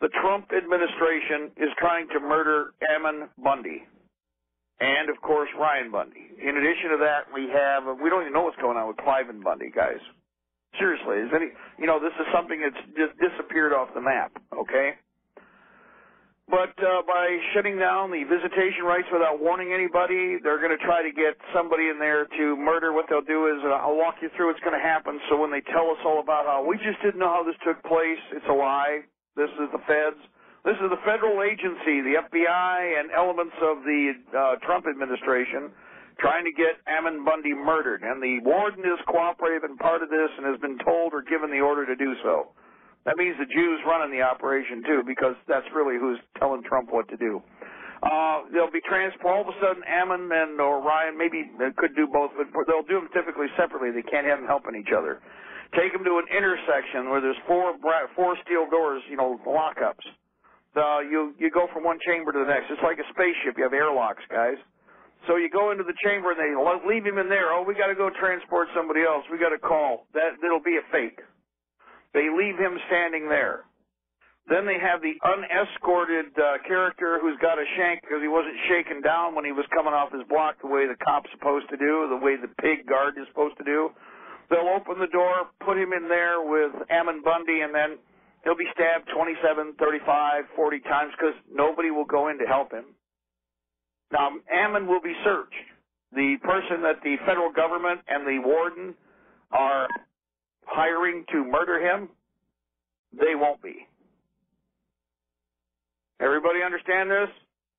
the Trump administration is trying to murder Ammon Bundy and, of course, Ryan Bundy. In addition to that, we don't even know what's going on with Cliven Bundy, guys. Seriously, this is something that's just disappeared off the map, okay? But by shutting down the visitation rights without warning anybody, they're going to try to get somebody in there to murder. What they'll do is, I'll walk you through what's going to happen, so when they tell us all about how we just didn't know how this took place, it's a lie. This is the feds. This is the federal agency, the FBI, and elements of the Trump administration trying to get Ammon Bundy murdered. And the warden is cooperative and part of this and has been told or given the order to do so. That means the Jews running the operation, too, because that's really who's telling Trump what to do. They'll be all of a sudden, Ammon or Ryan, maybe they could do both, but they'll do them typically separately. They can't have them helping each other. Take them to an intersection where there's four steel doors, lockups. You go from one chamber to the next. It's like a spaceship. You have airlocks, guys. So you go into the chamber and they leave him in there. Oh, we got to go transport somebody else. We got to call. That'll be a fake. They leave him standing there. Then they have the unescorted character who's got a shank because he wasn't shaken down when he was coming off his block the way the cop's supposed to do, the way the pig guard is supposed to do. They'll open the door, put him in there with Ammon Bundy, and then he'll be stabbed 27, 35, 40 times because nobody will go in to help him. Now, Ammon will be searched. The person that the federal government and the warden are hiring to murder him, they won't be. Everybody understand this?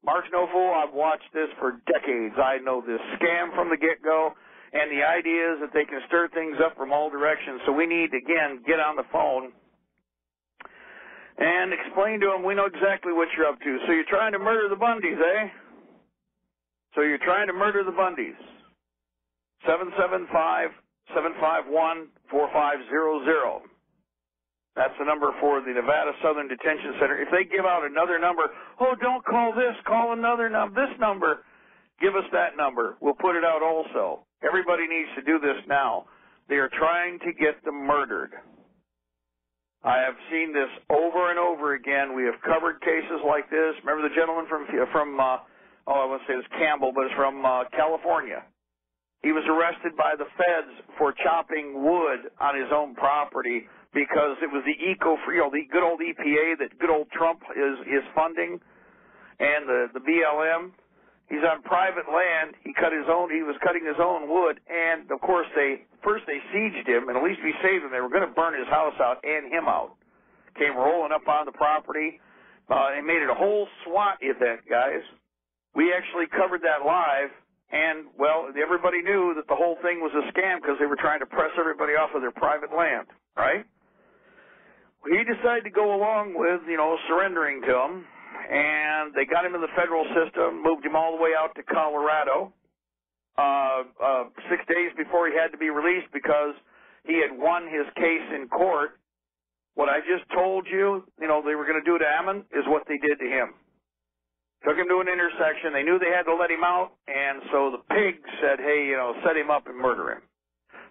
Mark's no fool. I've watched this for decades. I know this scam from the get-go, and the idea is that they can stir things up from all directions. So we need to, again, get on the phone and explain to them we know exactly what you're up to. So you're trying to murder the Bundys, eh? So you're trying to murder the Bundys. 775-751-4500. That's the number for the Nevada Southern Detention Center. If they give out another number, oh, don't call this, call another number, this number, give us that number. We'll put it out also. Everybody needs to do this now. They are trying to get them murdered. I have seen this over and over again. We have covered cases like this. Remember the gentleman from I won't say it's Campbell, but it's from California. He was arrested by the feds for chopping wood on his own property because it was the the good old EPA that good old Trump is funding, and the BLM. He's on private land. He was cutting his own wood, and of course they sieged him, and at least we saved him. They were going to burn his house out and him out. Came rolling up on the property. They made it a whole SWAT event, guys. We actually covered that live, and, well, everybody knew that the whole thing was a scam because they were trying to press everybody off of their private land, right? He decided to go along with, surrendering to them, and they got him in the federal system, moved him all the way out to Colorado 6 days before he had to be released because he had won his case in court. What I just told you, they were going to do to Ammon is what they did to him. Took him to an intersection. They knew they had to let him out, and so the pig said, hey, set him up and murder him.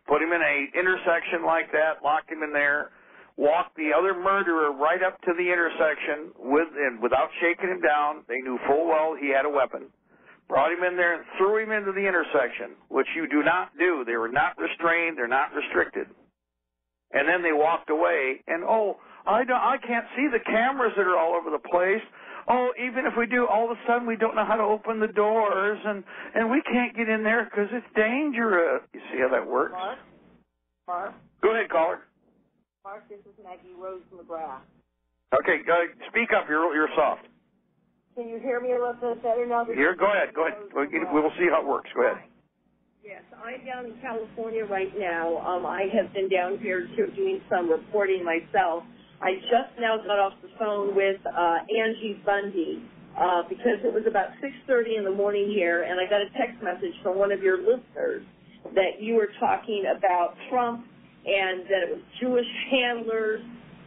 Put him in an intersection like that, locked him in there, walked the other murderer right up to the intersection without shaking him down. They knew full well he had a weapon. Brought him in there and threw him into the intersection, which you do not do. They were not restrained. They're not restricted. And then they walked away, and, I can't see the cameras that are all over the place. Oh, even if we do, all of a sudden we don't know how to open the doors, and we can't get in there because it's dangerous. You see how that works? Mark? Go ahead, caller. Mark, this is Maggie Rose McGrath. Okay, speak up. You're soft. Can you hear me a little bit better now? Go ahead. We will see how it works. Go ahead. Yes, I'm down in California right now. I have been down here doing some reporting myself. I just now got off the phone with Angie Bundy because it was about 6:30 in the morning here, and I got a text message from one of your listeners that you were talking about Trump and that it was Jewish handlers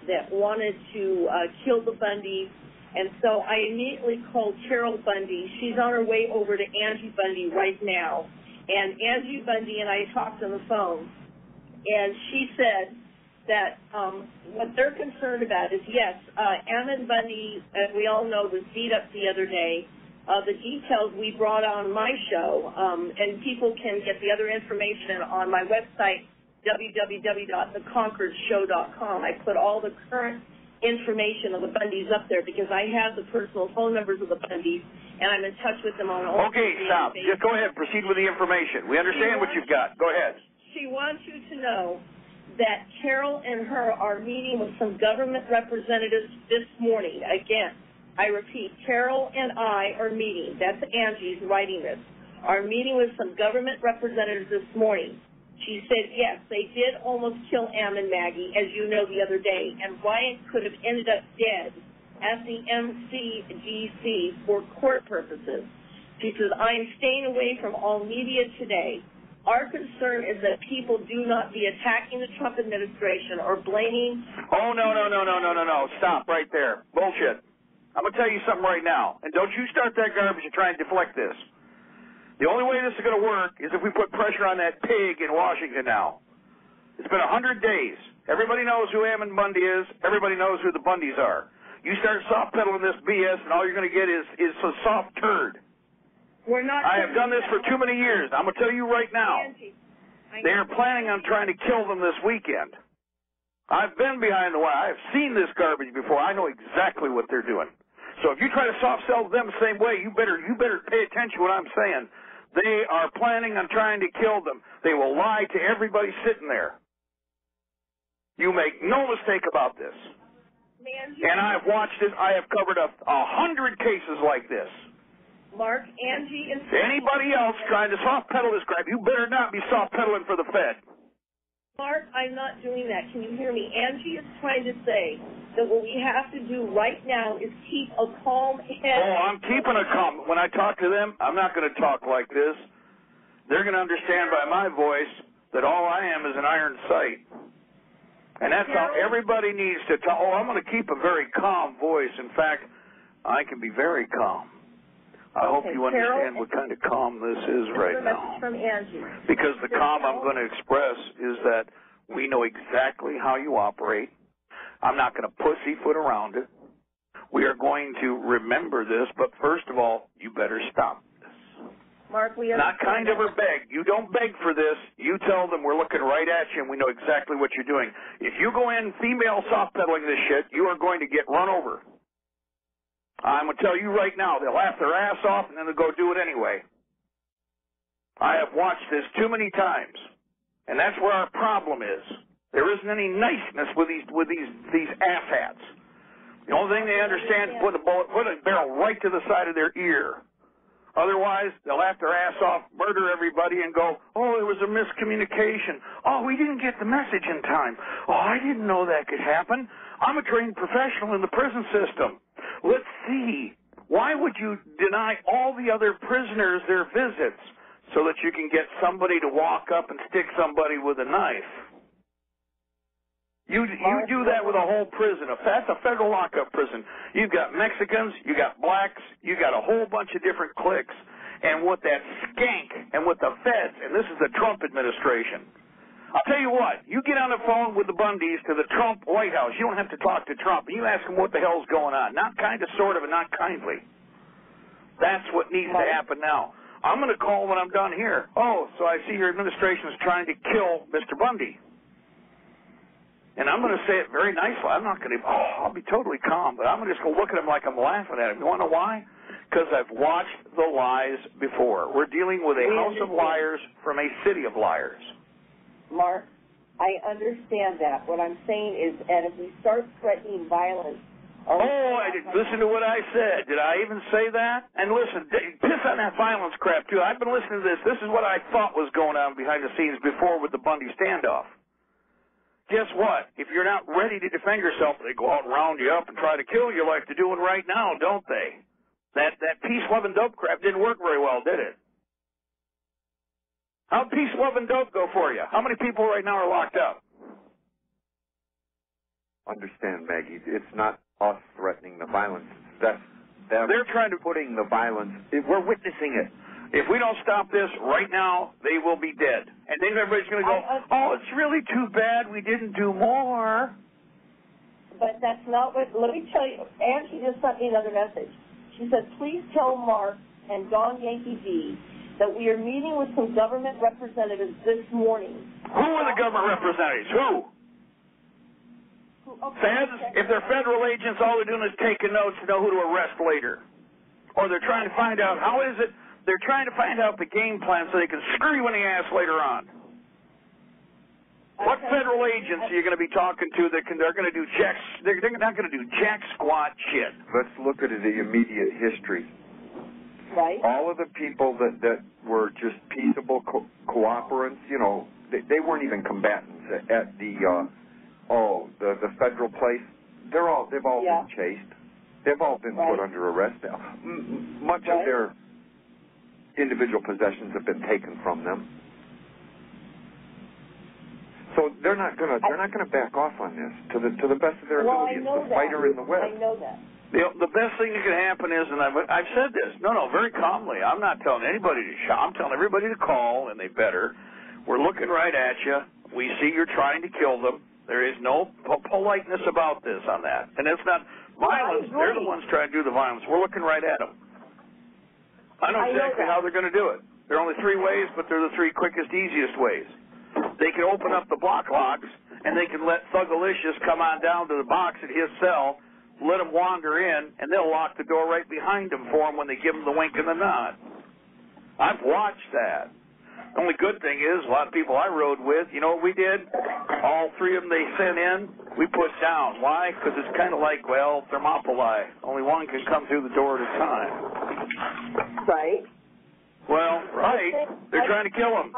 that wanted to kill the Bundys. And so I immediately called Carol Bundy. She's on her way over to Angie Bundy right now. And Angie Bundy and I talked on the phone, and she said that what they're concerned about is, yes, Ammon Bundy, as we all know, was beat up the other day. The details we brought on my show, and people can get the other information on my website, www.theconqueredshow.com. I put all the current information of the Bundys up there because I have the personal phone numbers of the Bundys, and I'm in touch with them on all. Okay, stop. Just go ahead. Proceed with the information. We understand what you've got. Go ahead. She wants you to know that Carol and her are meeting with some government representatives this morning. Again, I repeat, Carol and I are meeting. That's Angie's writing this. Are meeting with some government representatives this morning. She said, yes, they did almost kill Ammon, Maggie, as you know, the other day, and Ryan could have ended up dead at the MCGC for court purposes. She says, I'm staying away from all media today. Our concern is that people do not be attacking the Trump administration or blaming... Oh, no. Stop right there. Bullshit. I'm going to tell you something right now, and don't you start that garbage and try and deflect this. The only way this is going to work is if we put pressure on that pig in Washington now. It's been 100 days. Everybody knows who Ammon Bundy is. Everybody knows who the Bundys are. You start soft-pedaling this BS, and all you're going to get is a soft turd. We're not. I have done this for too many years. I'm going to tell you right now, they are planning on trying to kill them this weekend. I've been behind the wire. I've seen this garbage before. I know exactly what they're doing. So if you try to soft-sell them the same way, you better pay attention to what I'm saying. They are planning on trying to kill them. They will lie to everybody sitting there. You make no mistake about this. And I've watched it. I have covered 100 cases like this. Mark, Angie, and... Anybody else trying to soft-pedal this crap, you better not be soft-pedaling for the Fed. Mark, I'm not doing that. Can you hear me? Angie is trying to say that what we have to do right now is keep a calm head. Oh, I'm keeping a calm. When I talk to them, I'm not going to talk like this. They're going to understand by my voice that all I am is an iron sight. And that's how everybody needs to talk. Oh, I'm going to keep a very calm voice. In fact, I can be very calm. I hope you understand what kind of calm this is right now. From Angie. Because the calm I'm going to express is that we know exactly how you operate. I'm not going to pussyfoot around it. We are going to remember this, but first of all, you better stop this. Mark, we have not kind of or beg. You don't beg for this. You tell them we're looking right at you and we know exactly what you're doing. If you go in female soft-pedaling this shit, you are going to get run over. I'm going to tell you right now, they'll laugh their ass off and then they'll go do it anyway. I have watched this too many times, and that's where our problem is. There isn't any niceness with these asshats. The only thing they understand is put a barrel right to the side of their ear. Otherwise, they'll laugh their ass off, murder everybody, and go, oh, it was a miscommunication. Oh, we didn't get the message in time. Oh, I didn't know that could happen. I'm a trained professional in the prison system. Let's see. Why would you deny all the other prisoners their visits so that you can get somebody to walk up and stick somebody with a knife? You do that with a whole prison. That's a federal lockup prison. You've got Mexicans, you got blacks, you got a whole bunch of different cliques. And with that skank and with the feds, and this is the Trump administration, I'll tell you what, you get on the phone with the Bundys to the Trump White House. You don't have to talk to Trump. You ask him what the hell's going on. Not kind of, sort of, and not kindly. That's what needs to happen now. I'm going to call when I'm done here. Oh, so I see your administration is trying to kill Mr. Bundy. And I'm going to say it very nicely. I'm not going to, I'll be totally calm, but I'm just going to look at him like I'm laughing at him. You want to know why? Because I've watched the lies before. We're dealing with a house of liars from a city of liars. Mark, I understand that. What I'm saying is, and if we start threatening violence... Listen to what I said. Did I even say that? And listen, piss on that violence crap, too. I've been listening to this. This is what I thought was going on behind the scenes before with the Bundy standoff. Guess what? If you're not ready to defend yourself, they go out and round you up and try to kill you like they're doing right now, don't they? That peace-loving dope crap didn't work very well, did it? How'd peace, love, and dope go for you? How many people right now are locked up? Understand, Maggie, it's not us threatening the violence. That's them. They're trying to putting the violence. We're witnessing it. If we don't stop this right now, they will be dead. And then everybody's going to go, oh, it's really too bad we didn't do more. But that's not what, let me tell you, Angie just sent me another message. She said, please tell Mark and Don Yankee D that we are meeting with some government representatives this morning. Who are the government representatives? Who? Okay. Feds? If they're federal agents, all they're doing is taking notes to know who to arrest later. Or they're trying to find out, how is it, they're trying to find out the game plan so they can screw you in the ass later on. What federal agents are you going to be talking to that they're going to do jack, they're not going to do jack squat shit? Let's look at the immediate history. Right. All of the people that were just peaceable cooperants, you know, they weren't even combatants at the federal place. They've all been chased. They've all been put under arrest. Much of their individual possessions have been taken from them. So they're not gonna back off on this to the best of their ability. It's the fighter in the West. I know that. The best thing that can happen is, and I've said this, very calmly. I'm not telling anybody to shop. I'm telling everybody to call, and they better. We're looking right at you. We see you're trying to kill them. There is no politeness about this on that. And it's not violence. They're the ones trying to do the violence. We're looking right at them. I know exactly how they're going to do it. There are only three ways, but they're the three quickest, easiest ways. They can open up the block locks, and they can let Thugalicious come on down to the box at his cell, let him wander in, and they'll lock the door right behind him for him when they give him the wink and the nod. I've watched that. The only good thing is, a lot of people I rode with, you know what we did? All three of them they sent in, we put down. Why? Because it's kind of like, Thermopylae. Only one can come through the door at a time. Right. Well, right. They're trying to kill him.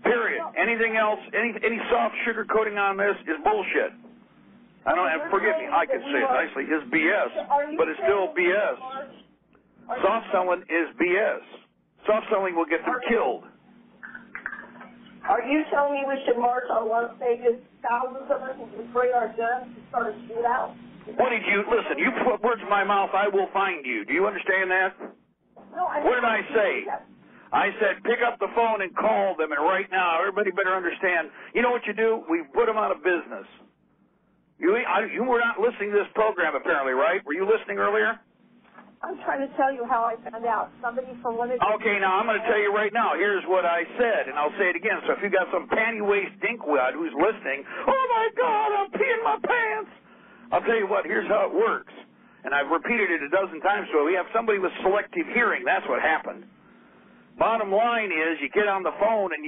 Period. Anything else, any soft sugar coating on this is bullshit. I don't have, forgive me, I can say it nicely, is BS, but it's still BS. Soft selling is BS. Soft selling will get them killed. Are you telling me we should march on Las Vegas, thousands of us, and bring our guns and start a shootout? What did you, listen, you put words in my mouth, I will find you. Do you understand that? No, what did I say? I said, pick up the phone and call them, and right now, everybody better understand, you know what you do? We put them out of business. You were not listening to this program, apparently, right? Were you listening earlier? I'm trying to tell you how I found out. Somebody from one of the... Okay, now I'm going to tell you right now. Here's what I said, and I'll say it again. So if you got some panty-waist dinkwad who's listening, oh, my God, I'm peeing my pants. I'll tell you what, here's how it works. And I've repeated it a dozen times. So we have somebody with selective hearing. That's what happened. Bottom line is you get on the phone, and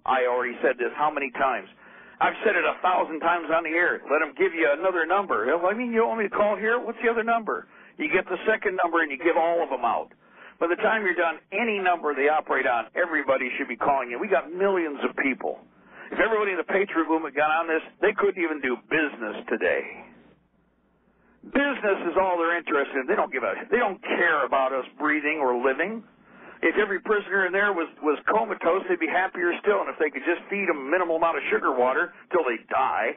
I already said this how many times? I've said it 1,000 times on the air. Let them give you another number. I mean, you want me to call here? What's the other number? You get the second number, and you give all of them out. By the time you're done, any number they operate on, everybody should be calling you. We got millions of people. If everybody in the Patriot movement got on this, they couldn't even do business today. Business is all they're interested in. They don't care about us breathing or living. If every prisoner in there was comatose, they'd be happier still. And if they could just feed them a minimal amount of sugar water till they die,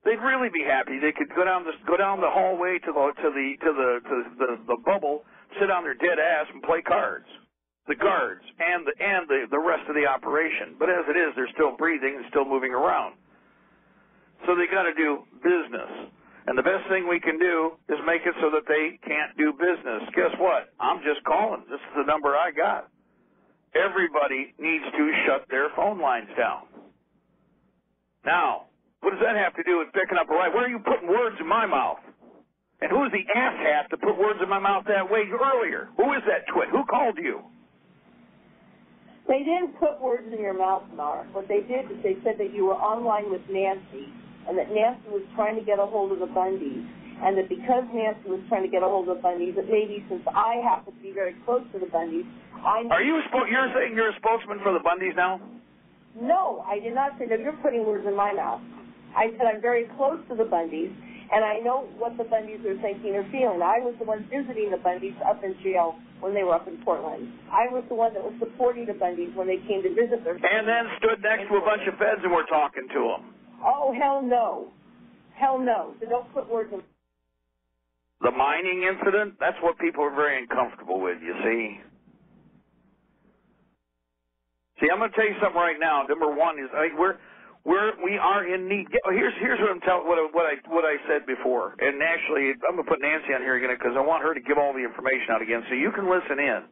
they'd really be happy. They could go down the hallway to the bubble, sit on their dead ass, and play cards. The guards and the rest of the operation. But as it is, they're still breathing and still moving around. So they got to do business. And the best thing we can do is make it so that they can't do business. Guess what? I'm just calling. This is the number I got. Everybody needs to shut their phone lines down. Now, what does that have to do with picking up a right? Where are you putting words in my mouth? And who's the asshat to put words in my mouth that way earlier? Who is that twit? Who called you? They didn't put words in your mouth, Mark. What they did is they said that you were online with Nancy, and that Nancy was trying to get a hold of the Bundys, and that because Nancy was trying to get a hold of the Bundys, that maybe since I happen to be very close to the Bundys, you're saying you're a spokesman for the Bundys now? No, I did not say that. You're putting words in my mouth. I said I'm very close to the Bundys, and I know what the Bundys are thinking or feeling. I was the one visiting the Bundys up in jail when they were up in Portland. I was the one that was supporting the Bundys when they came to visit their... And then stood next to a bunch of feds and were talking to them. Oh, hell no. Hell no. So don't put words in... The mining incident, that's what people are very uncomfortable with, you see. See, I'm going to tell you something right now. Number one is we are in need. Here's what I'm telling what I said before. And actually, I'm going to put Nancy on here again because I want her to give all the information out again so you can listen in.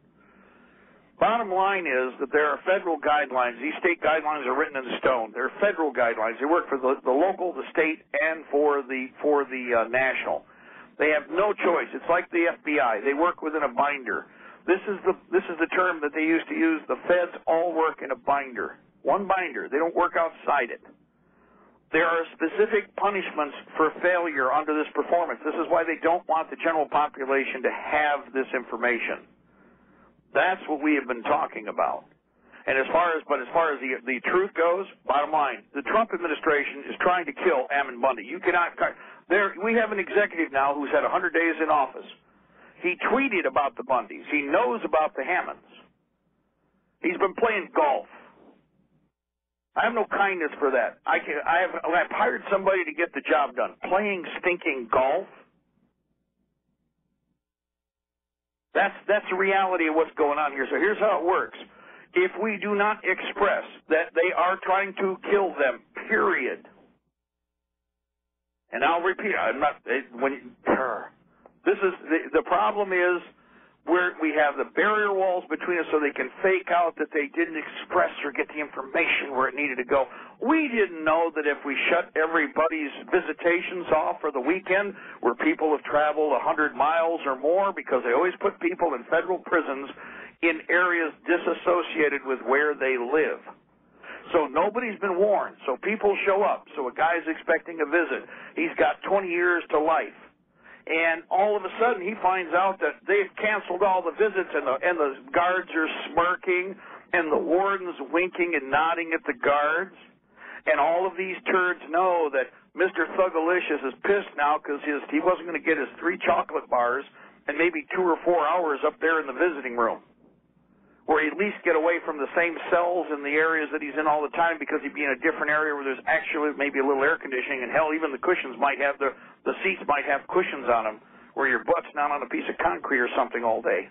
Bottom line is that there are federal guidelines. These state guidelines are written in stone. They're federal guidelines. They work for the local, the state, and for the national. They have no choice. It's like the FBI. They work within a binder. This is the term that they used to use. The feds all work in a binder. One binder. They don't work outside it. There are specific punishments for failure under this performance. This is why they don't want the general population to have this information. That's what we have been talking about. And as far as the truth goes, bottom line, the Trump administration is trying to kill Ammon Bundy. You cannot. We have an executive now who's had 100 days in office. He tweeted about the Bundys. He knows about the Hammonds. He's been playing golf. I have no kindness for that. I've hired somebody to get the job done. Playing stinking golf. That's the reality of what's going on here. So here's how it works. If we do not express that they are trying to kill them, period. And I'll repeat, this is the problem is we have the barrier walls between us so they can fake out that they didn't express or get the information where it needed to go. We didn't know that if we shut everybody's visitations off for the weekend where people have traveled 100 miles or more, because they always put people in federal prisons in areas disassociated with where they live. So nobody's been warned. So people show up. So a guy's expecting a visit. He's got 20 years to life. And all of a sudden, he finds out that they've canceled all the visits, and the guards are smirking, and the warden's winking and nodding at the guards. And all of these turds know that Mr. Thugalicious is pissed now because he wasn't going to get his 3 chocolate bars and maybe 2 or 4 hours up there in the visiting room, where he'd at least get away from the same cells in the areas that he's in all the time, because he'd be in a different area where there's actually maybe a little air conditioning, and hell, even the cushions might have the seats might have cushions on them where your butt's not on a piece of concrete or something all day.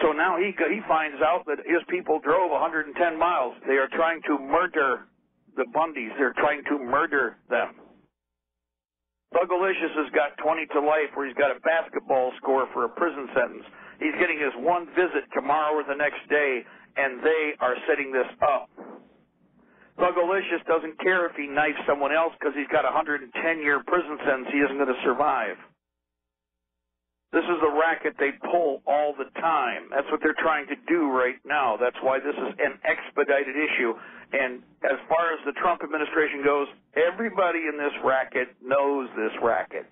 So now he finds out that his people drove 110 miles. They are trying to murder the Bundys. They're trying to murder them. Thugalicious has got 20 to life, where he's got a basketball score for a prison sentence. He's getting his one visit tomorrow or the next day, and they are setting this up. Thugalicious doesn't care if he knifes someone else because he's got a 110-year prison sentence he isn't going to survive. This is the racket they pull all the time. That's what they're trying to do right now. That's why this is an expedited issue. And as far as the Trump administration goes, everybody in this racket knows this racket.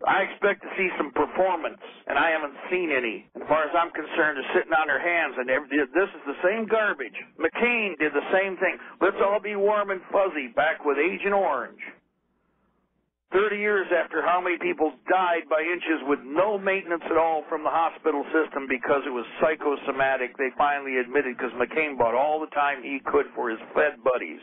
I expect to see some performance, and I haven't seen any. As far as I'm concerned, they're sitting on their hands, and this is the same garbage. McCain did the same thing. Let's all be warm and fuzzy back with Agent Orange. 30 years after how many people died by inches with no maintenance at all from the hospital system because it was psychosomatic, they finally admitted, because McCain bought all the time he could for his Fed buddies.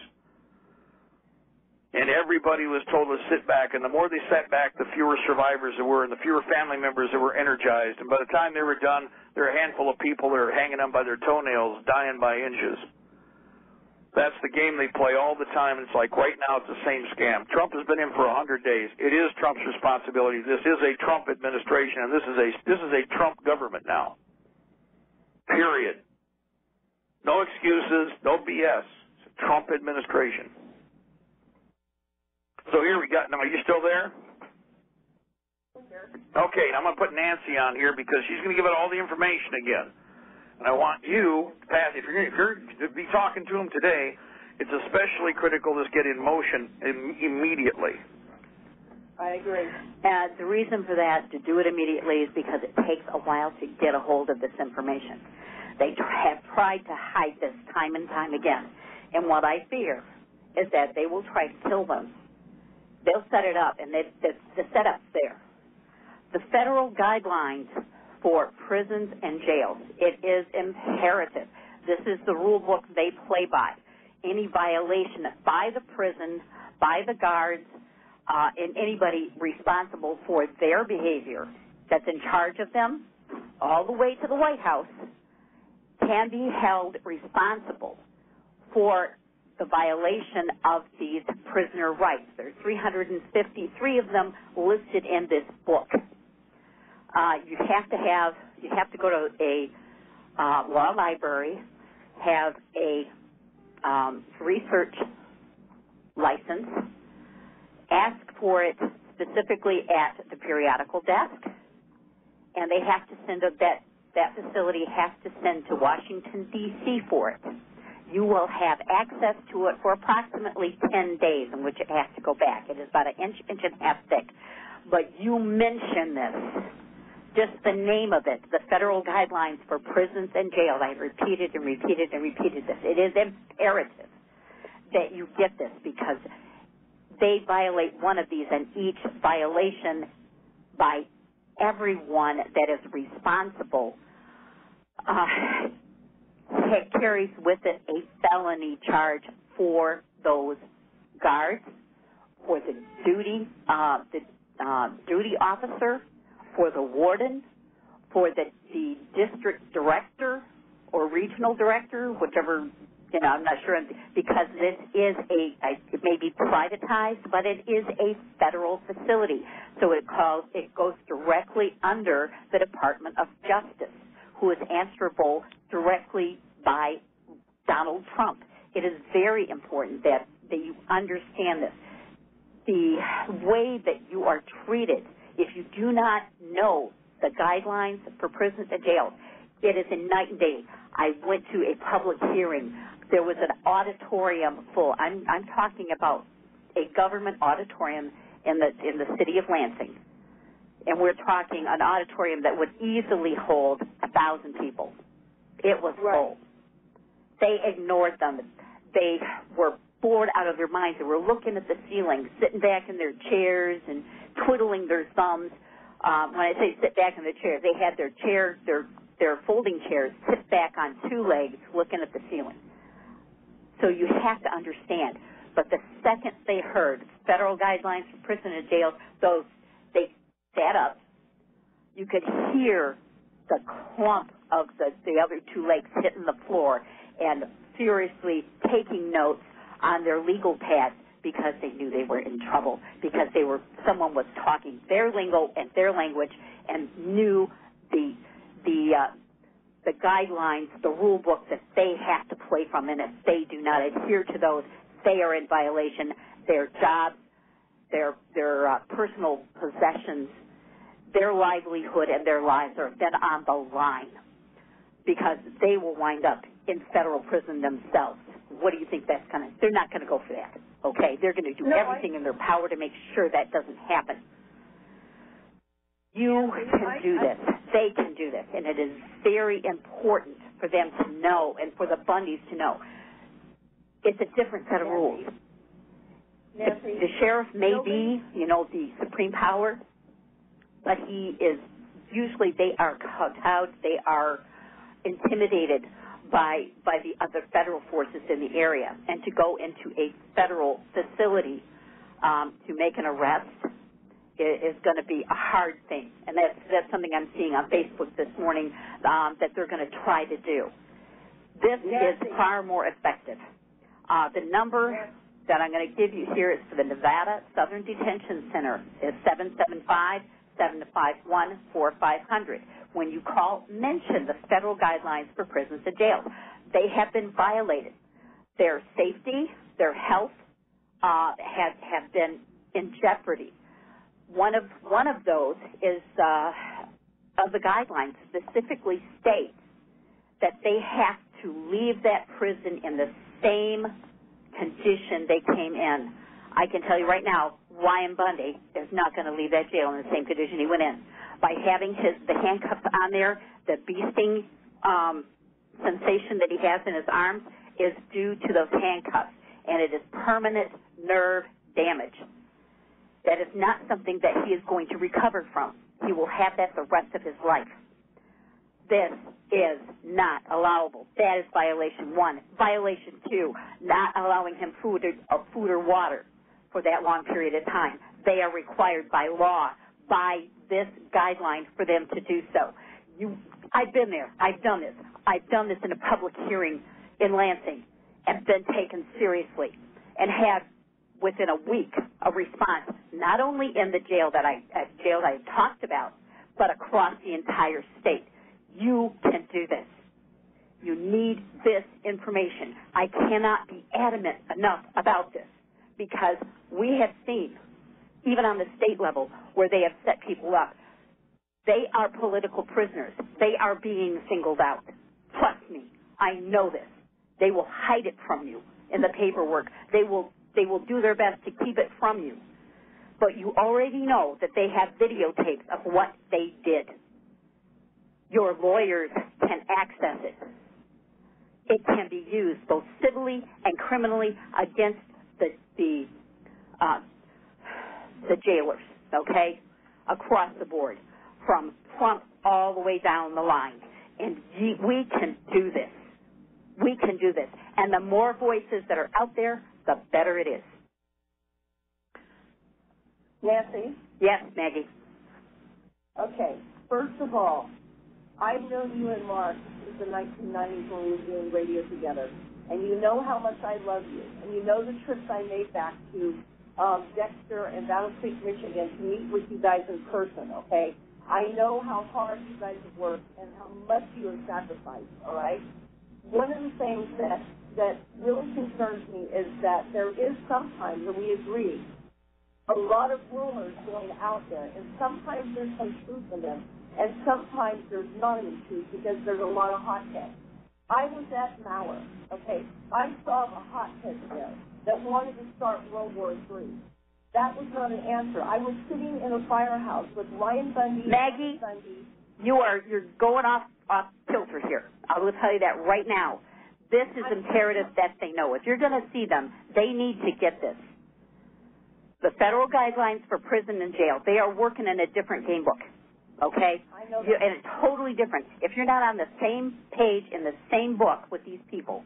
And everybody was told to sit back, and the more they sat back, the fewer survivors there were, and the fewer family members that were energized. And by the time they were done, there were a handful of people that were hanging on by their toenails, dying by inches. That's the game they play all the time. It's like right now it's the same scam. Trump has been in for 100 days. It is Trump's responsibility. This is a Trump administration, and this is a Trump government now. Period. No excuses, no BS. It's a Trump administration. So here we got, now are you still there? Okay, I'm going to put Nancy on here because she's going to give out all the information again. And I want you, Pat, if you're to be talking to him today, it's especially critical this get in motion immediately. I agree. And the reason for that, to do it immediately, is because it takes a while to get a hold of this information. They have tried to hide this time and time again. And what I fear is that they will try to kill them. They'll set it up, and the setup's there. The federal guidelines for prisons and jails, it is imperative. This is the rule book they play by. Any violation by the prison, by the guards, and anybody responsible for their behavior that's in charge of them, all the way to the White House, can be held responsible for the violation of these prisoner rights. There are 353 of them listed in this book. You have to go to a law library, have a research license, ask for it specifically at the periodical desk, and they have to send that facility has to send to Washington, D.C. for it. You will have access to it for approximately 10 days in which it has to go back. It is about an inch and a half thick. But you mention this, just the name of it, the Federal Guidelines for Prisons and Jails. I've repeated and repeated and repeated this. It is imperative that you get this because they violate one of these, and each violation by everyone that is responsible carries with it a felony charge for those guards, for the duty officer, for the warden, for the district director or regional director, whichever, I'm not sure, because this is it may be privatized, but it is a federal facility. So it goes directly under the Department of Justice, who is answerable directly by Donald Trump. It is very important that you understand this. The way that you are treated, if you do not know the guidelines for prisons and jails, it is a night and day. I went to a public hearing. There was an auditorium full. I'm talking about a government auditorium in the city of Lansing. And we're talking an auditorium that would easily hold 1,000 people. It was full. They ignored them. They were bored out of their minds. They were looking at the ceiling, sitting back in their chairs and twiddling their thumbs. When I say sit back in the chairs, they had their chairs, their folding chairs, sit back on two legs, looking at the ceiling. So you have to understand. But the second they heard federal guidelines for prison and jail, they sat up. You could hear the clump of the other two legs hitting the floor and furiously taking notes on their legal pads because they knew they were in trouble, because someone was talking their lingo and their language and knew the guidelines, the rule book that they have to play from, and if they do not adhere to those, they are in violation. Their jobs, their personal possessions, their livelihood, and their lives are then on the line because they will wind up in federal prison themselves. What do you think that's going to? They're not going to go for that. Okay, they're going to do everything in their power to make sure that doesn't happen. You can do this. They can do this. And it is very important for them to know and for the Bundys to know. It's a different set of rules. The sheriff may be, the supreme power, but he is usually they are cowed, they are intimidated by the other federal forces in the area. And to go into a federal facility to make an arrest is going to be a hard thing. And that's something I'm seeing on Facebook this morning that they're going to try to do. This is far more effective. The number that I'm going to give you here is for the Nevada Southern Detention Center is 775-751-4500. When you call, mention the federal guidelines for prisons and jails. They have been violated. Their safety, their health have been in jeopardy. One of those is of the guidelines specifically states that they have to leave that prison in the same condition they came in. I can tell you right now, Ryan Bundy is not going to leave that jail in the same condition he went in. By having the handcuffs on there, the beasting sensation that he has in his arms is due to those handcuffs, and it is permanent nerve damage. That is not something that he is going to recover from. He will have that the rest of his life. This is not allowable. That is violation 1. Violation 2, not allowing him food or water for that long period of time. They are required by law, by this guideline, for them to do so. I've been there. I've done this. I've done this in a public hearing in Lansing and been taken seriously and had, within a week, a response, not only in the jail that I talked about, but across the entire state. You can do this. You need this information. I cannot be adamant enough about this because we have seen, even on the state level, where they have set people up. They are political prisoners. They are being singled out. Trust me, I know this. They will hide it from you in the paperwork. They will do their best to keep it from you. But you already know that they have videotapes of what they did. Your lawyers can access it. It can be used both civilly and criminally against the jailers, okay, across the board, from Trump all the way down the line. And we can do this. We can do this. And the more voices that are out there, the better it is. Nancy? Yes, Maggie. Okay. First of all, I've known you and Mark since the 1990s when we were doing radio together. And you know how much I love you. And you know the trips I made back to Dexter and Battle Creek, Michigan to meet with you guys in person, okay? I know how hard you guys have worked and how much you have sacrificed, all right? One of the things that really concerns me is that there is sometimes, and we agree, a lot of rumors going out there, and sometimes there's some truth in them, and sometimes there's not any truth because there's a lot of hotheads. I was at Mauer, okay? I saw the hotheads there that wanted to start World War III. That was not an answer. I was sitting in a firehouse with Ryan Bundy. Maggie, you're going off kilter here. I will tell you that right now. This is imperative that they know. If you're going to see them, they need to get this. The federal guidelines for prison and jail, they are working in a different game book, okay? I know that. And it's totally different. If you're not on the same page in the same book with these people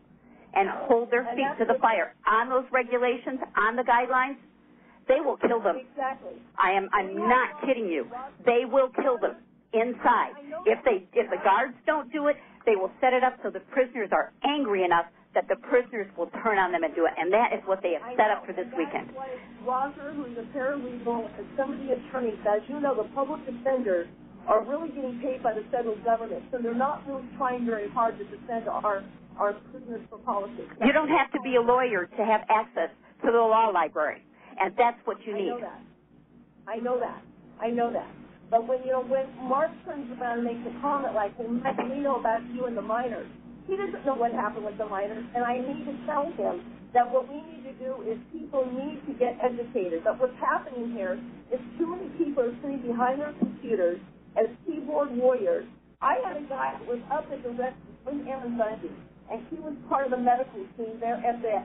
and hold their feet to the fire on those regulations, on the guidelines, they will kill them. Exactly. I'm not kidding you. They will kill them inside. If the guards don't do it, they will set it up so the prisoners are angry enough that the prisoners will turn on them and do it. And that is what they have set up for this weekend. Roger, who's a paralegal, and some of the attorneys, as you know, the public defenders are really getting paid by the federal government, so they're not really trying very hard to defend our prisoners for politics. You don't have to be a lawyer to have access to the law library, and that's what you need. I know that. But when Mark turns around and makes a comment like, well, Mike, we know about you and the miners, he doesn't know what happened with the miners, and I need to tell him that what we need to do is people need to get educated. That what's happening here is too many people are sitting behind their computers as keyboard warriors. I had a guy that was up at the rescue with Ammon Bundy, and he was part of the medical team there at the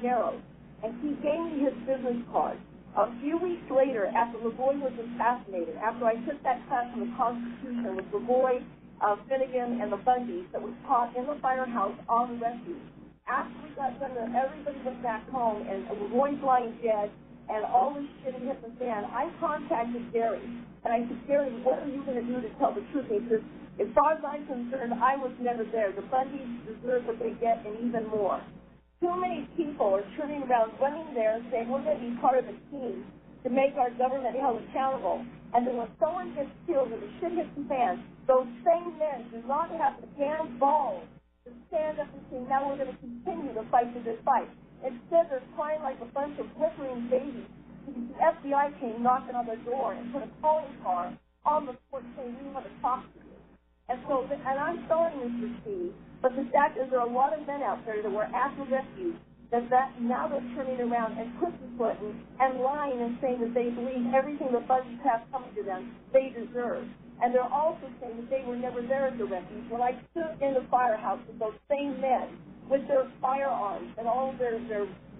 Narrows, and he gave me his business card. A few weeks later, after LeBoy was assassinated, after I took that class in the Constitution with LeBoy, Finnegan, and the Bundys that was taught in the firehouse on the rescue, after we got done, everybody went back home, and LeBoy's lying dead, and all this shit had hit the fan. I contacted Gary, and I said, Gary, what are you going to do to tell the truth? He says, as far as I'm concerned, I was never there. The Bundys deserve what they get and even more. Too many people are turning around, running there, and saying we're going to be part of a team to make our government held accountable. And then when someone gets killed or the shit hits the fan, those same men do not have the damn balls to stand up and say, now we're going to continue to fight for this fight. Instead, they're crying like a bunch of whimpering babies because the FBI came knocking on their door and put a calling card on the porch saying, we want to talk to you. And so, and I'm sorry, Mr. Steve, but the fact is there are a lot of men out there that were at the rescue that now they're turning around and pussyfooting and lying and saying that they believe everything the Bundys have coming to them they deserve. And they're also saying that they were never there at the refuge. When I stood in the firehouse with those same men with their firearms and all of their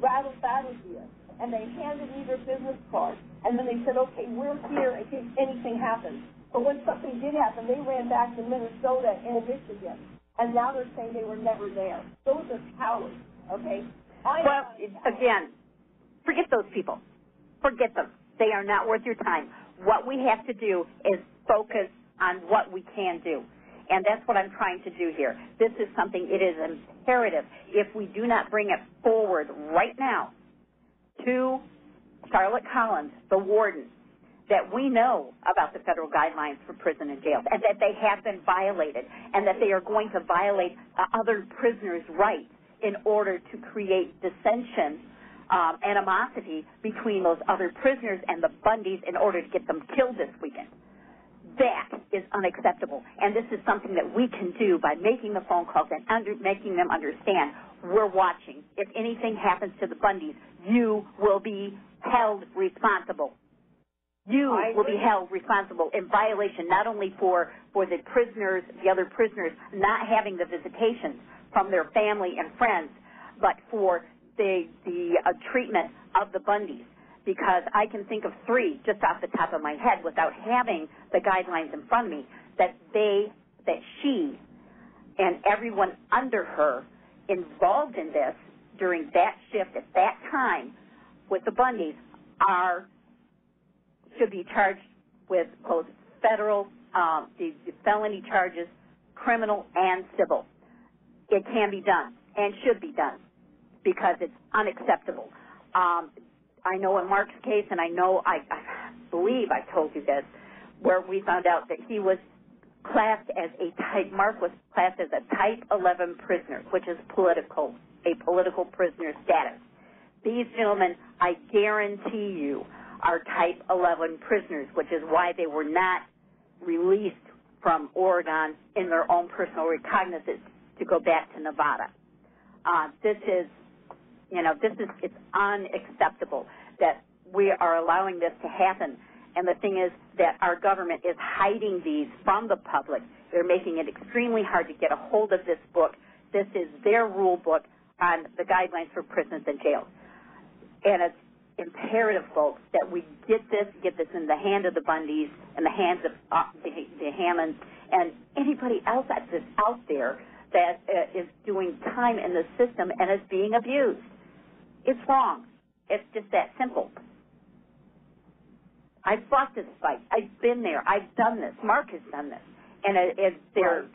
rattle battle gear, and they handed me their business card, and then they said, okay, we're here in case anything happens. But when something did happen, they ran back to Minnesota and Michigan, and now they're saying they were never there. Those are cowards, okay? Well, again, forget those people. Forget them. They are not worth your time. What we have to do is focus on what we can do. And that's what I'm trying to do here. This is something, it is imperative. If we do not bring it forward right now to Charlotte Collins, the warden, that we know about the federal guidelines for prison and jails, and that they have been violated, and that they are going to violate other prisoners' rights in order to create dissension, animosity between those other prisoners and the Bundys in order to get them killed this weekend. That is unacceptable, and this is something that we can do by making the phone calls and making them understand we're watching. If anything happens to the Bundys, you will be held responsible. You will be held responsible in violation not only for the prisoners, the other prisoners not having the visitations from their family and friends, but for the treatment of the Bundys. Because I can think of 3 just off the top of my head without having the guidelines in front of me that she and everyone under her involved in this during that shift at that time with the Bundys should be charged with both federal, the felony charges, criminal and civil. It can be done and should be done because it's unacceptable. I know in Mark's case, and I believe I told you this, where we found out that he was classed as Mark was classed as a type 11 prisoner, which is a political prisoner status. These gentlemen, I guarantee you, are type 11 prisoners, which is why they were not released from Oregon in their own personal recognizance to go back to Nevada. It's unacceptable that we are allowing this to happen. And the thing is that our government is hiding these from the public. They're making it extremely hard to get a hold of this book. This is their rule book on the guidelines for prisons and jails. And it's imperative, folks, that we get this in the hand of the Bundys, in the hands of the Hammonds, and anybody else that's out there that is doing time in the system and is being abused. It's wrong. It's just that simple. I've fought this fight. I've been there. I've done this. Mark has done this. And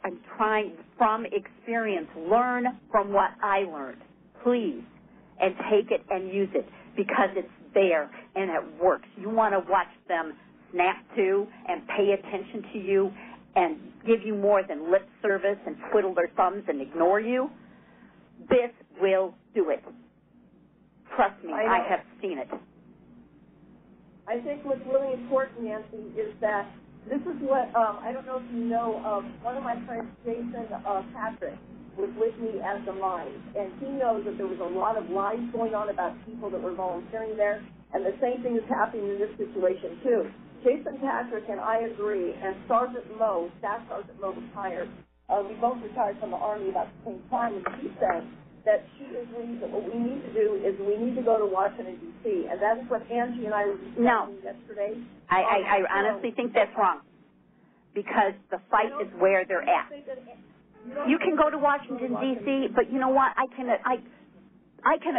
I'm trying from experience, learn from what I learned, please, and take it and use it because it's there and it works. You want to watch them snap to and pay attention to you and give you more than lip service and twiddle their thumbs and ignore you? This will do it. Trust me, I have seen it. I think what's really important, Nancy, is that this is what, I don't know if you know, one of my friends, Jason Patrick, was with me as the line, and he knows that there was a lot of lies going on about people that were volunteering there, and the same thing is happening in this situation, too. Jason Patrick and I agree, and Sergeant Lowe, Staff Sergeant Lowe, retired. We both retired from the Army about the same time, and she said that she agrees that what we need to do is we need to go to Washington, D.C., and that is what Angie and I were discussing yesterday. I honestly think that's wrong because the fight is where they're at. You can go to Washington, D.C., but you know what? I can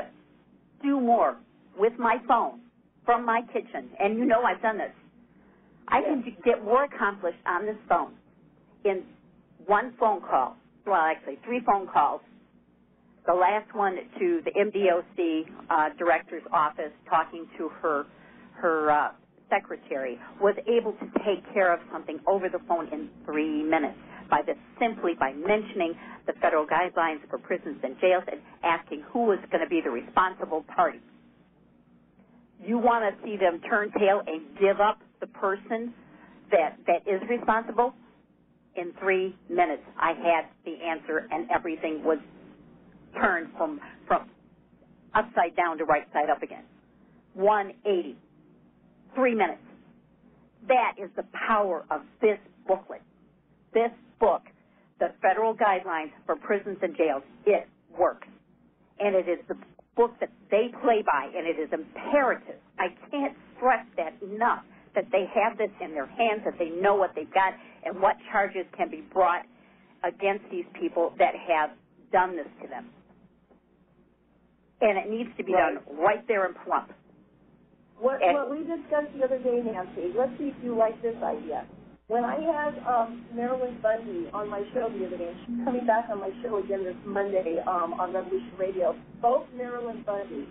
do more with my phone from my kitchen, and you know I've done this. I can get more accomplished on this phone in one phone call. Well, actually, 3 phone calls. The last one to the MDOC director's office, talking to her secretary, was able to take care of something over the phone in 3 minutes simply by mentioning the federal guidelines for prisons and jails and asking who was going to be the responsible party. You want to see them turn tail and give up the person that is responsible? In 3 minutes, I had the answer, and everything was turned from upside down to right side up again. 180. 3 minutes. That is the power of this booklet. This book, the federal guidelines for prisons and jails, it works. And it is the book that they play by, and it is imperative. I can't stress that enough, that they have this in their hands, that they know what they've got and what charges can be brought against these people that have done this to them. And it needs to be done right there in Plump. What we discussed the other day, Nancy, let's see if you like this idea. When I had Marilyn Bundy on my show the other day, and she's coming back on my show again this Monday on Revolution Radio, both Marilyn Bundy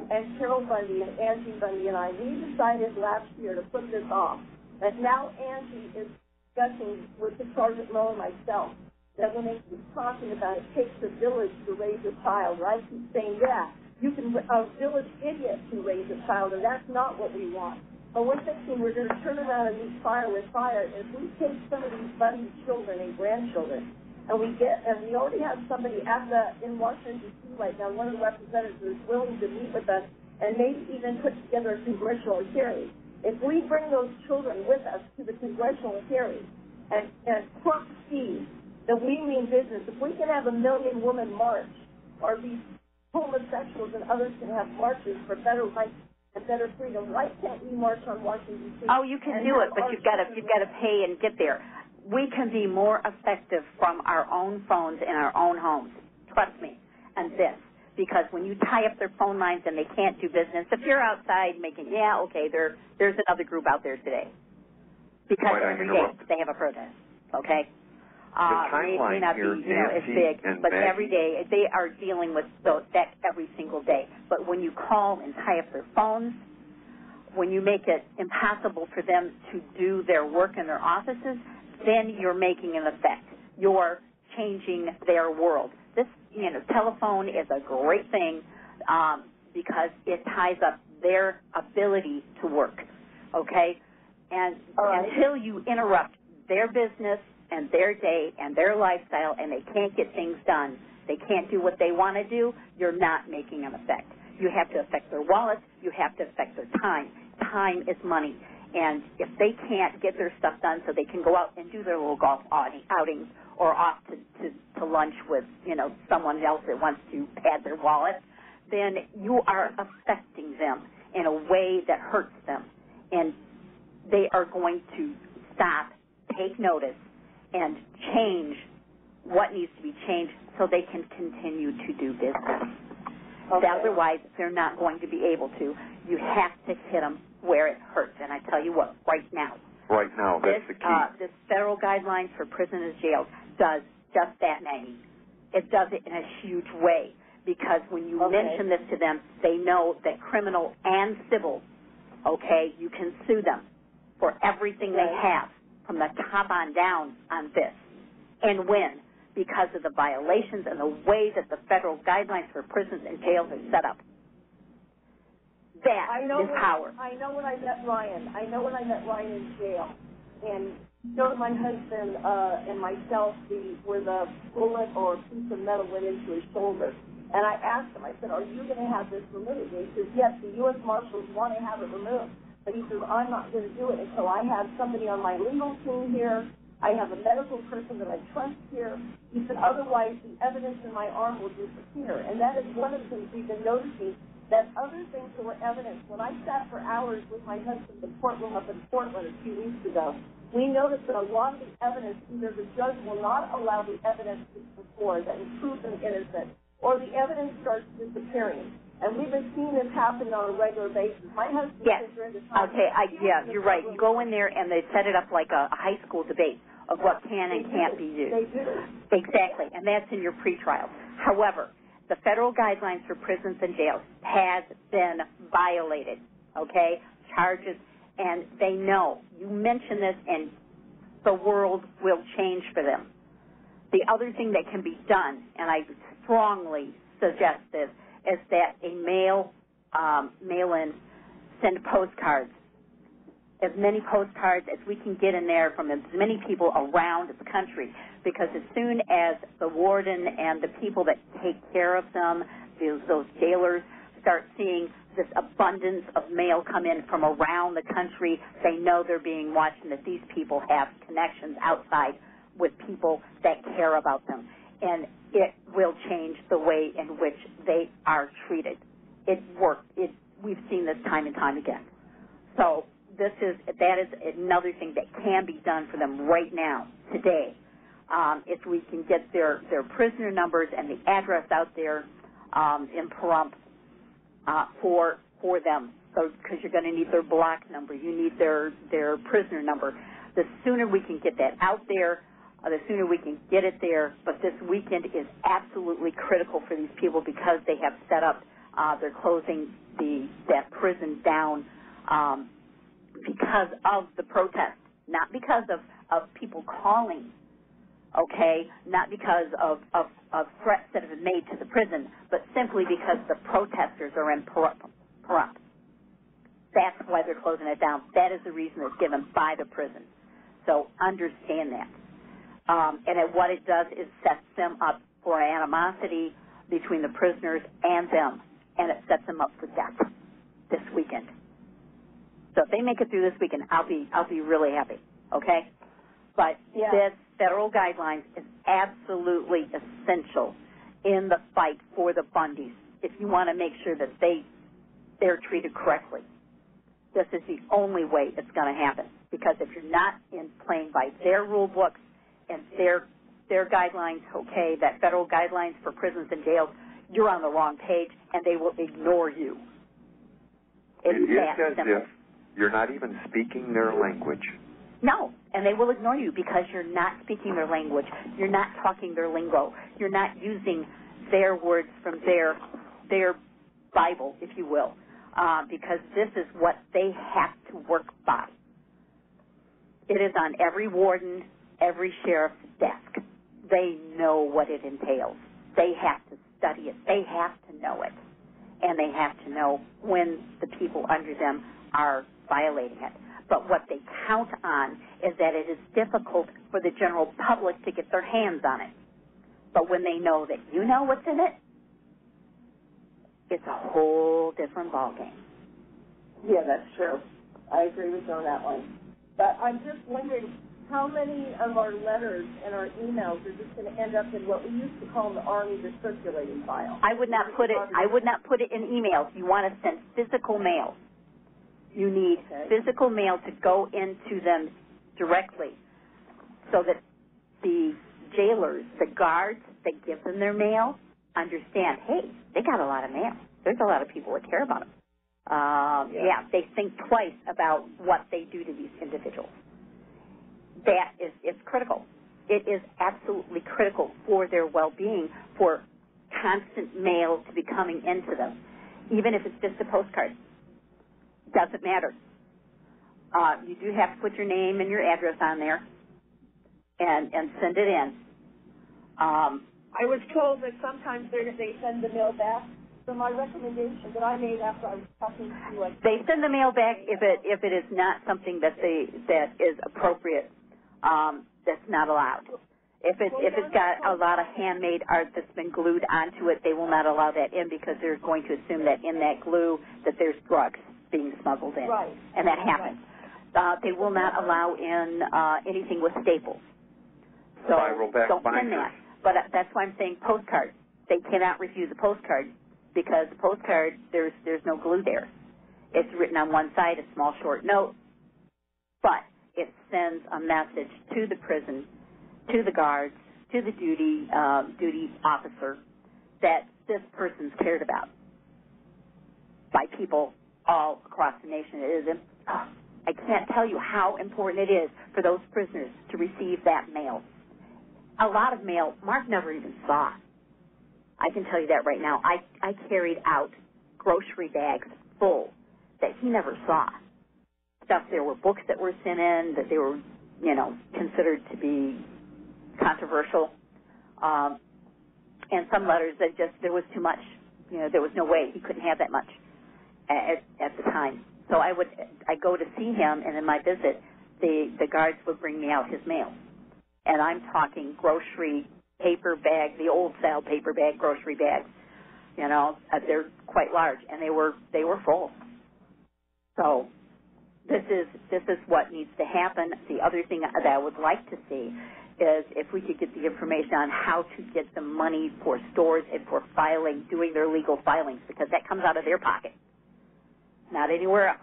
and Carol Bundy and Angie Bundy and I, we decided last year to put this off. That now Angie is discussing with the Sergeant Lowe and myself that when they keep talking about it takes a village to raise a child, I keep saying, yeah, you can, a village idiot can raise a child, and that's not what we want. But we're thinking we're going to turn around and meet fire with fire. If we take some of these Bundy children and grandchildren, and we already have somebody in Washington, D.C. right now, one of the representatives who is willing to meet with us and maybe even put together a congressional hearing. If we bring those children with us to the congressional hearing and court see that we mean business, if we can have a million-woman march, or these homosexuals and others can have marches for better rights and better freedom, why can't we march on Washington, D.C.? Oh, you can do it, but you've got to pay and get there. We can be more effective from our own phones in our own homes. Trust me. And this, because when you tie up their phone lines and they can't do business, if you're outside making, there's another group out there today. Because every day they have a protest, okay? The timeline may not here, be, as big, but Maggie, every day they are dealing with that every single day. But when you call and tie up their phones, when you make it impossible for them to do their work in their offices, then you're making an effect. You're changing their world. This, telephone is a great thing because it ties up their ability to work, okay? And until you interrupt their business and their day and their lifestyle and they can't get things done, they can't do what they want to do, you're not making an effect. You have to affect their wallets. You have to affect their time. Time is money. And if they can't get their stuff done so they can go out and do their little golf outings or off to lunch with, someone else that wants to pad their wallet, then you are affecting them in a way that hurts them. And they are going to stop, take notice, and change what needs to be changed so they can continue to do business. Okay. Otherwise, they're not going to be able to. You have to hit them where it hurts. And I tell you what, right now. Right now, that's the key. This federal guidelines for prisoners jails does just that, Maggie. It does it in a huge way because when you mention this to them, they know that criminal and civil, you can sue them for everything they have from the top on down on this and win because of the violations and the way that the federal guidelines for prisons and jails are set up. That is power. I know when I met Ryan. In jail, and my husband and myself where the bullet or a piece of metal went into his shoulder. And I asked him, I said, are you going to have this removed? And he says, yes, the U.S. Marshals want to have it removed. But he says, I'm not going to do it until I have somebody on my legal team here. I have a medical person that I trust here. He said, otherwise the evidence in my arm will disappear. And that is one of the things we've been noticing, that other things that were evidence. When I sat for hours with my husband in the courtroom up in Portland a few weeks ago, we noticed that a lot of the evidence, either the judge will not allow the evidence to come forward that is proven innocent, or the evidence starts disappearing. And we've been seeing this happen on a regular basis. My husband said during the time... You're right. You go in there and they set it up like a high school debate of what can and can't be used. They do. Exactly, and that's in your pretrial. However, the federal guidelines for prisons and jails has been violated, charges, and they know. You mention this and the world will change for them. The other thing that can be done, and I strongly suggest this, is that a mail-in, send postcards. As many postcards as we can get in there from as many people around the country, because as soon as the warden and the people that take care of them, those jailers, start seeing this abundance of mail come in from around the country, they know they're being watched and that these people have connections outside with people that care about them. And it will change the way in which they are treated. It works. We've seen this time and time again. So that is another thing that can be done for them right now, today. If we can get their prisoner numbers and the address out there in Pahrump for them, because you're going to need their block number, you need their prisoner number. The sooner we can get that out there, the sooner we can get it there. But this weekend is absolutely critical for these people because they have set up, they're closing that prison down because of the protest, not because of people calling, okay, not because of threats that have been made to the prison, but simply because the protesters are in corrupt. That's why they're closing it down. That is the reason it's given by the prison. So understand that. And what it does is sets them up for animosity between the prisoners and them, and it sets them up for death this weekend. So if they make it through this weekend, I'll be really happy. Okay, but this federal guidelines is absolutely essential in the fight for the Bundys. If you want to make sure that they're treated correctly, this is the only way it's going to happen. Because if you're not playing by their rule books and their guidelines, okay, that federal guidelines for prisons and jails, you're on the wrong page, and they will ignore you. It's that simple. If you're not even speaking their language. No, and they will ignore you because you're not speaking their language. You're not talking their lingo. You're not using their words from their Bible, if you will, because this is what they have to work by. It is on every warden, every sheriff's desk. They know what it entails. They have to study it. They have to know it. And they have to know when the people under them are violating it. But what they count on is that it is difficult for the general public to get their hands on it. But when they know that you know what's in it, it's a whole different ballgame. Yeah, that's true. I agree with you on that one. But I'm just wondering how many of our letters and our emails are just going to end up in what we used to call in the Army the circulating file. I would not put it in emails. You want to send physical mail. You need physical mail to go into them directly so that the jailers, the guards that give them their mail, understand, hey, they got a lot of mail. There's a lot of people that care about them. They think twice about what they do to these individuals. That is critical. It is absolutely critical for their well-being, for constant mail to be coming into them, even if it's just a postcard. Doesn't matter. You do have to put your name and your address on there and send it in. I was told that sometimes they send the mail back. So my recommendation that I made after I was talking to you, they send the mail back if it is not something that is appropriate. That's not allowed. If it's got a lot of handmade art that's been glued onto it, they will not allow that in because they're going to assume that in that glue that there's drugs being smuggled in, right. And that happens. Right. They will not allow in anything with staples. So don't send that. But that's why I'm saying postcard. They cannot refuse a postcard because the postcard there's no glue there. It's written on one side, a small short note, but it sends a message to the prison, to the guards, to the duty officer that this person's cared about by people all across the nation. I can't tell you how important it is for those prisoners to receive that mail. A lot of mail Mark never even saw. I can tell you that right now. I carried out grocery bags full that he never saw. Stuff, there were books that were sent in that they were, considered to be controversial. And some letters that there was too much. There was no way he couldn't have that much at the time. So I go to see him, and in my visit, the guards would bring me out his mail. And I'm talking grocery paper bag, the old style paper bag, grocery bags. They're quite large, and they were full. So this is what needs to happen. The other thing that I would like to see is if we could get the information on how to get the money for stores and for filing, doing their legal filings, because that comes out of their pocket, not anywhere else.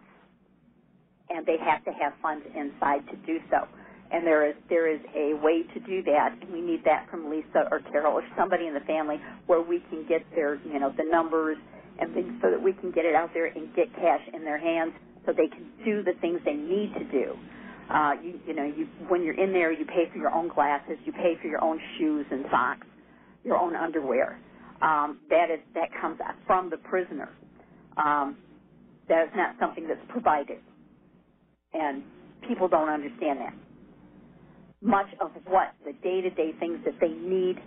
And they have to have funds inside to do so. And there is a way to do that, and we need that from Lisa or Carol or somebody in the family where we can get their, the numbers and things so that we can get it out there and get cash in their hands so they can do the things they need to do. When you're in there, you pay for your own glasses, you pay for your own shoes and socks, your own underwear. That comes from the prisoner. That is not something that's provided, and people don't understand that. Much of what the day-to-day things that they need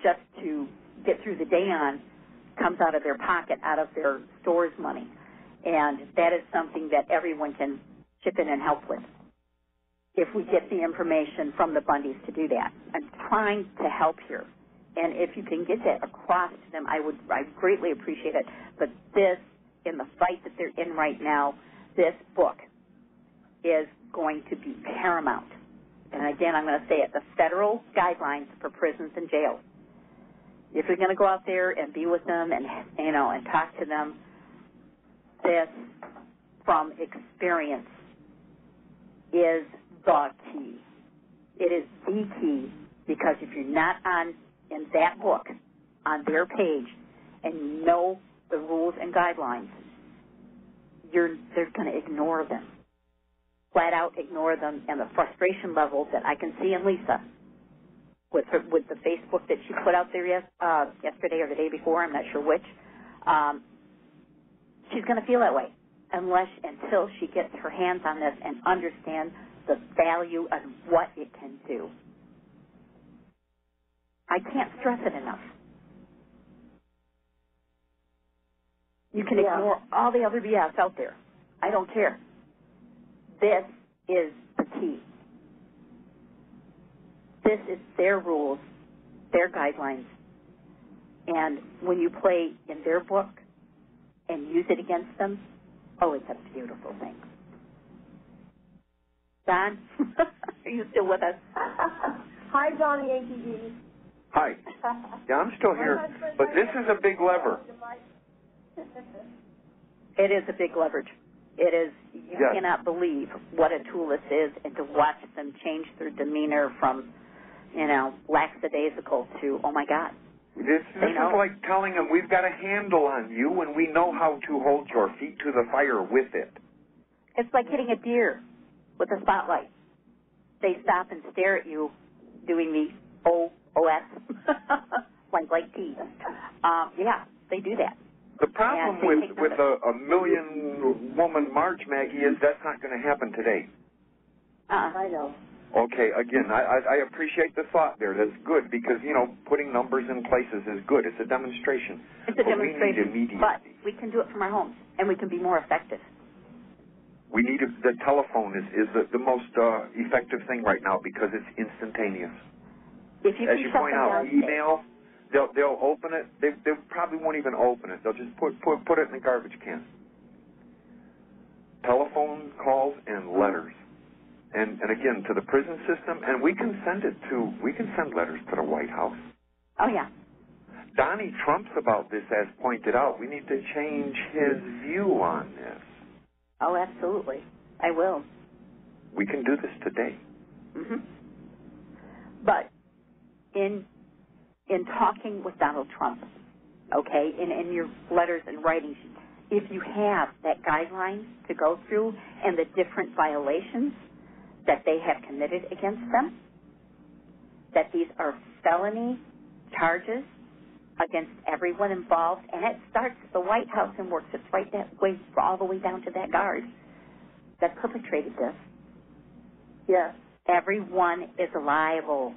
just to get through the day on comes out of their pocket, out of their store's money, and that is something that everyone can chip in and help with if we get the information from the Bundys to do that. I'm trying to help here, and if you can get that across to them, I greatly appreciate it. But this, in the fight that they're in right now, this book is going to be paramount. And again, I'm going to say it, the federal guidelines for prisons and jails. If you're going to go out there and be with them and talk to them, this, from experience, is the key. It is the key, because if you're not in that book, on their page, and you know the rules and guidelines, they're going to ignore them. Flat out ignore them, and the frustration level that I can see in Lisa with the Facebook that she put out there yesterday or the day before, I'm not sure which, she's going to feel that way until she gets her hands on this and understands the value of what it can do. I can't stress it enough. You can ignore all the other BS out there. I don't care. This is the key. This is their rules, their guidelines. And when you play in their book and use it against them, it's a beautiful thing. Don, are you still with us? Hi, Johnny Yankee G. Hi. Yeah, I'm still here. But this is a big lever. It is a big leverage. It is. You cannot believe what a tool this is, and to watch them change their demeanor from, lackadaisical to, oh, my God. This is like telling them we've got a handle on you and we know how to hold your feet to the fire with it. It's like hitting a deer with a spotlight. They stop and stare at you doing the OS, like T. They do that. The problem with a million-woman march, Maggie, is that's not going to happen today. I know. Okay, again, I appreciate the thought there. That's good because, putting numbers in places is good. It's a demonstration. It's a demonstration, but we can do it from our homes, and we can be more effective. We need the telephone is the most effective thing right now because it's instantaneous. If you As you point out, email, they'll open it. They probably won't even open it. They'll just put it in the garbage can. Telephone calls and letters. And again, to the prison system, and we can send letters to the White House. Oh, yeah. Donnie Trump's about this, as pointed out. We need to change his view on this. Oh, absolutely. I will. We can do this today. Mm-hmm. But in talking with Donald Trump, okay, in your letters and writings, if you have that guideline to go through and the different violations that they have committed against them, that these are felony charges against everyone involved, and it starts at the White House and works its right that way all the way down to that guard that perpetrated this. Yes. Everyone is liable.